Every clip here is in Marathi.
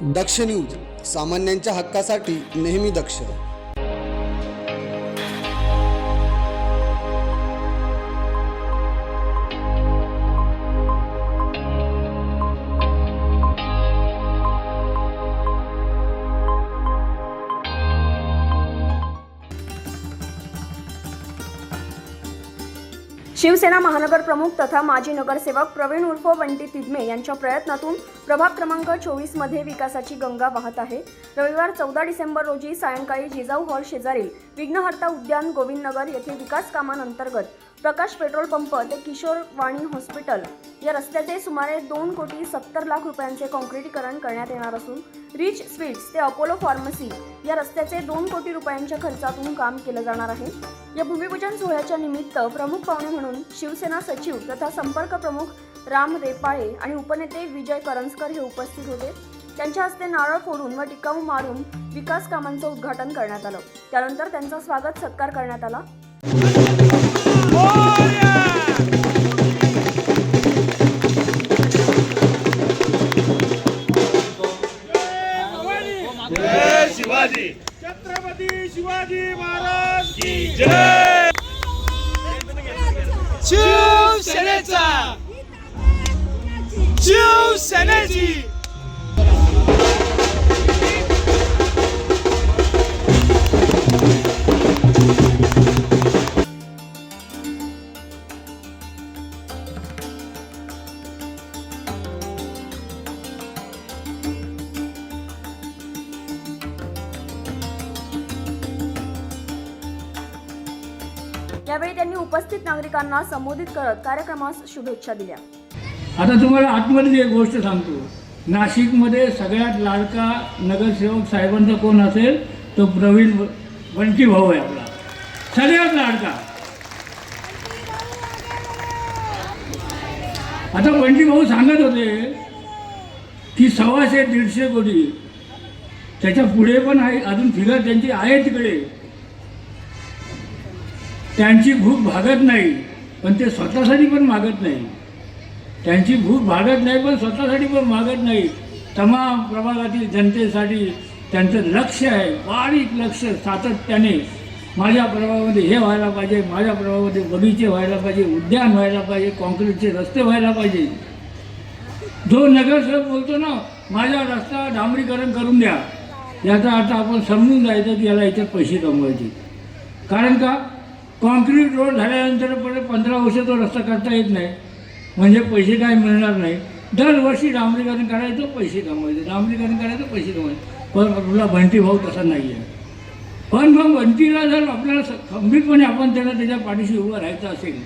दक्ष न्यूज, सामान्यांच्या हक्कासाठी नेहमी दक्ष. शिवसेना महानगर प्रमुख तथा माजी नगरसेवक प्रवीण उर्फ बंटी तिदमे यांच्या प्रयत्नातून प्रभाग क्रमांक 24 मध्ये विकासाची गंगा वाहत आहे. रविवार 14 डिसेंबर रोजी सायंकाळी जिजाऊ हॉल शेजारील विघ्नहर्ता उद्यान गोविंदनगर येथे विकास कामांअंतर्गत प्रकाश पेट्रोल पंप ते किशोर वाणी हॉस्पिटल या रस्त्याचे सुमारे 2,70,00,000 रुपयांचे काँक्रिटीकरण करण्यात येणार असून रिच स्वीट्स ते अपोलो फार्मसी या रस्त्याचे 2 कोटी रुपयांच्या खर्चातून काम केलं जाणार आहे. या भूमिपूजन सोहळ्याच्या निमित्त प्रमुख पाहुणे म्हणून शिवसेना सचिव तथा संपर्क प्रमुख राम रेपाळे आणि उपनेते विजय करंजकर हे उपस्थित होते. त्यांच्या हस्ते नारळ फोडून व टिकाऊ मारून विकास कामांचं उद्घाटन करण्यात आलं. त्यानंतर त्यांचा स्वागत सत्कार करण्यात आला. जय शिवाजी, छत्रपती शिवाजी महाराज की जय. शिवसेनेचा, शिवसेनेची. यावेळी त्यांनी उपस्थित नागरिकांना संबोधित करत कार्यक्रमास शुभेच्छा दिल्या. आता तुम्हाला आतमध्ये एक गोष्ट सांगतो. नाशिकमध्ये सगळ्यात लाडका नगरसेवक साहेबांचा कोण असेल तो प्रवीण बंटी भाऊ आहे आपला, सगळ्यात लाडका. आता बंटी भाऊ सांगत होते की 100-150 कोटी, त्याच्या पुढे पण आहे अजून फिगर त्यांची आहे तिकडे. त्यांची भूक भागत नाही पण ते स्वतःसाठी पण मागत नाही. त्यांची भूक भागत नाही पण स्वतःसाठी पण मागत नाही. तमाम प्रभागातील जनतेसाठी त्यांचं लक्ष आहे, बारीक लक्ष. सातत्याने माझ्या प्रभागामध्ये हे व्हायला पाहिजे, माझ्या प्रभागामध्ये बगीचे व्हायला पाहिजे, उद्यान व्हायला पाहिजे, कॉन्क्रीटचे रस्ते व्हायला पाहिजे. जो नगरसेवक बोलतो ना माझा रस्ता डांबरीकरण करून द्या, याचा अर्थ आपण समजून जायचं की याला याच्यात पैसे कमवायचे. कारण का कॉन्क्रीट रोड झाल्यानंतर परत 15 वर्ष तो रस्ता करता येत नाही, म्हणजे पैसे काय मिळणार नाही. दरवर्षी डांबरीकरण करायचं, पैसे कमवायचे, डांबरीकरण करायचं, पैसे कमवायचे. पण आपला बंटी भाऊ तसा नाही आहे. पण मग बंटीला जर आपल्याला खंबीरपणे आपण त्याला त्याच्या पाठीशी उभं राहायचं असेल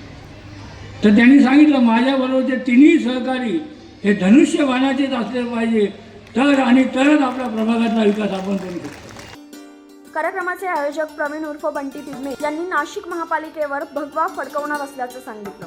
तर त्यांनी सांगितलं माझ्याबरोबरचे तिन्ही सहकारी हे धनुष्यबाणाचेच असले पाहिजे, तर आणि तरच आपल्या प्रभागातला विकास आपण करू शकतो. कार्यक्रमाचे आयोजक प्रवीण उर्फ बंटी तिदमे यांनी नाशिक महापालिकेवर भगवा फडकवणार असल्याचं सांगितलं.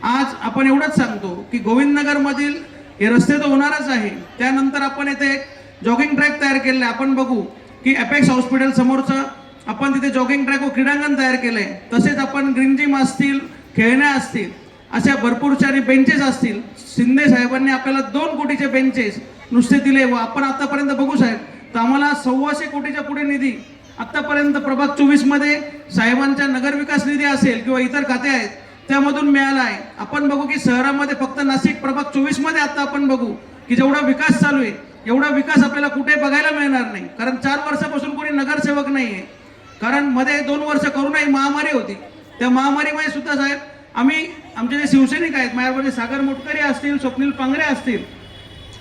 आज आपण एवढंच सांगतो की गोविंदनगरमधील हे रस्ते तर होणारच आहे. त्यानंतर आपण इथे एक जॉगिंग ट्रॅक तयार केलेला आहे. आपण बघू की अपेक्स हॉस्पिटल समोरचं आपण तिथे जॉगिंग ट्रॅक व क्रीडांगण तयार केलं आहे. तसेच आपण ग्रीन जिम असतील, खेळण्या असतील, अशा भरपूर सारी बेंचेस असतील. शिंदे साहेबांनी आपल्याला 2 कोटीचे बेंचेस नुसते दिले व आपण आतापर्यंत बघू साहेब तर आम्हाला 1,200 कोटीच्या पुढे निधी आत्तापर्यंत प्रभाग 24 मध्ये साहेबांच्या नगरविकास निधी असेल किंवा इतर खाते आहेत त्यामधून मिळाला आहे. आपण बघू की शहरामध्ये फक्त नाशिक प्रभाग 24 मध्ये आता आपण बघू की जेवढा विकास चालू आहे एवढा विकास आपल्याला कुठे बघायला मिळणार नाही. कारण 4 वर्षापासून कोणी नगरसेवक नाही आहे. कारण मध्ये 2 वर्ष करोनाची महामारी होती. त्या महामारीमध्ये सुद्धा साहेब आम्ही आमचे जे शिवसैनिक आहेत माझ्याबरोबर सागर मोटकरी असतील, स्वप्नील पांगरे असतील,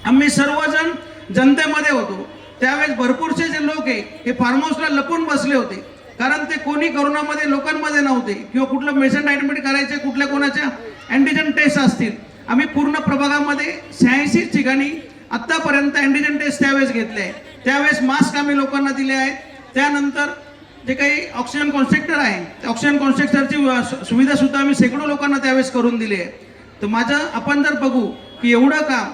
आम्ही सर्वजण जनतेमध्ये होतो. त्यावेळेस भरपूरसे जे लोक आहे हे फार्म हाऊसला लपून बसले होते. कारण ते कोणी करोनामध्ये लोकांमध्ये नव्हते किंवा कुठलं पेशंट ॲडमिट करायचे, कुठल्या कोणाच्या अँटीजन टेस्ट असतील. आम्ही पूर्ण प्रभागामध्ये 86 ठिकाणी आत्तापर्यंत अँटीजन टेस्ट त्यावेळेस घेतले आहे. त्यावेळेस मास्क आम्ही लोकांना दिले आहेत. त्यानंतर जे काही ऑक्सिजन कॉन्स्ट्रक्टर आहे त्या ऑक्सिजन कॉन्स्ट्रक्टरची सुविधा सुद्धा आम्ही शेकडो लोकांना त्यावेळेस करून दिली आहे. तर माझं आपण जर बघू की एवढं काम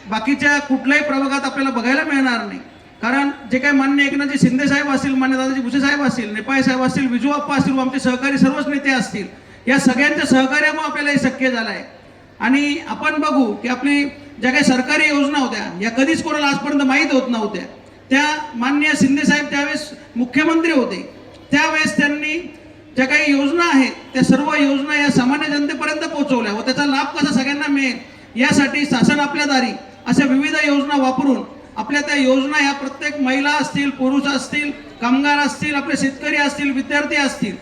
बाकीच्या कुठल्याही प्रभागात आपल्याला बघायला मिळणार नाही. कारण जे काही मान्य एकनाथजी शिंदे साहेब असतील, मान्य दादाजी भुसे साहेब असतील, नेपाळे साहेब असतील, विजू अप्पा असतील व आमचे सहकारी सर्वच नेते असतील, या सगळ्यांच्या सहकार्यामुळे आपल्याला हे शक्य झालं आहे. आणि आपण बघू की आपली ज्या काही सरकारी योजना होत्या या कधीच कोणाला आजपर्यंत माहीत होत नव्हत्या, त्या माननीय शिंदेसाहेब त्यावेळेस मुख्यमंत्री होते, त्यावेळेस त्यांनी ज्या काही योजना आहेत त्या सर्व योजना या सामान्य जनतेपर्यंत पोहोचवल्या व त्याचा लाभ कसा सगळ्यांना मिळेल यासाठी शासन आपल्या दारी अशा विविध योजना वापरून आपल्या त्या योजना या प्रत्येक महिला असतील, पुरुष असतील, कामगार असतील, आपले शेतकरी असतील, विद्यार्थी असतील,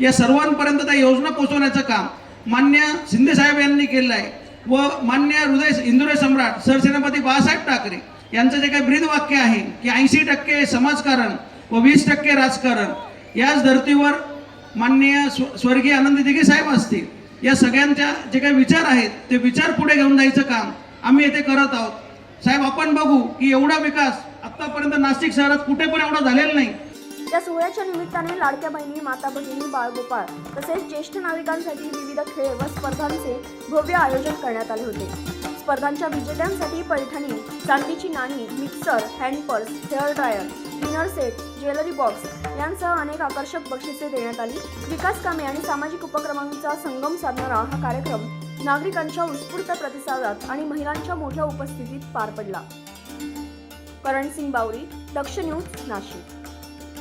या सर्वांपर्यंत त्या योजना पोहोचवण्याचं काम मान्य शिंदेसाहेब यांनी केलं आहे व मान्य हिंदुहृदय सम्राट सरसेनापती बाळासाहेब ठाकरे यांचं जे काही ब्रीदवाक्य आहे की 80% समाजकारण व 20% राजकारण, याच धर्तीवर माननीय स्वर्गीय आनंदी दिघे साहेब असतील, या सगळ्यांच्या जे काही विचार आहेत ते विचार पुढे घेऊन जायचं काम आम्ही येथे करत आहोत. साहेब, आपण बघू की एवढा विकास आतापर्यंत नाशिक शहरात कुठे पण एवढा झालेला नाही. या सोहळ्याच्या निमित्ताने लाडक्या बहिणी, माता भगिनी, बाळगोपाळ तसेच ज्येष्ठ नागरिकांसाठी विविध खेळ व स्पर्धांचे भव्य आयोजन करण्यात आले होते. स्पर्धांच्या विजेत्यांसाठी पैठणी, चांदीची नाणी, mixer, hand purse, hair dryer, dinner set, jewellery box यांसह अनेक आकर्षक बक्षिसे देण्यात आली. विकास कामे आणि सामाजिक उपक्रमांचा संगम साधणारा हा कार्यक्रम नागरिकांच्या उत्स्फूर्त प्रतिसादात आणि महिलांच्या मोठ्या उपस्थितीत पार पडला. करण सिंग बावरी, दक्ष न्यूज, नाशिक.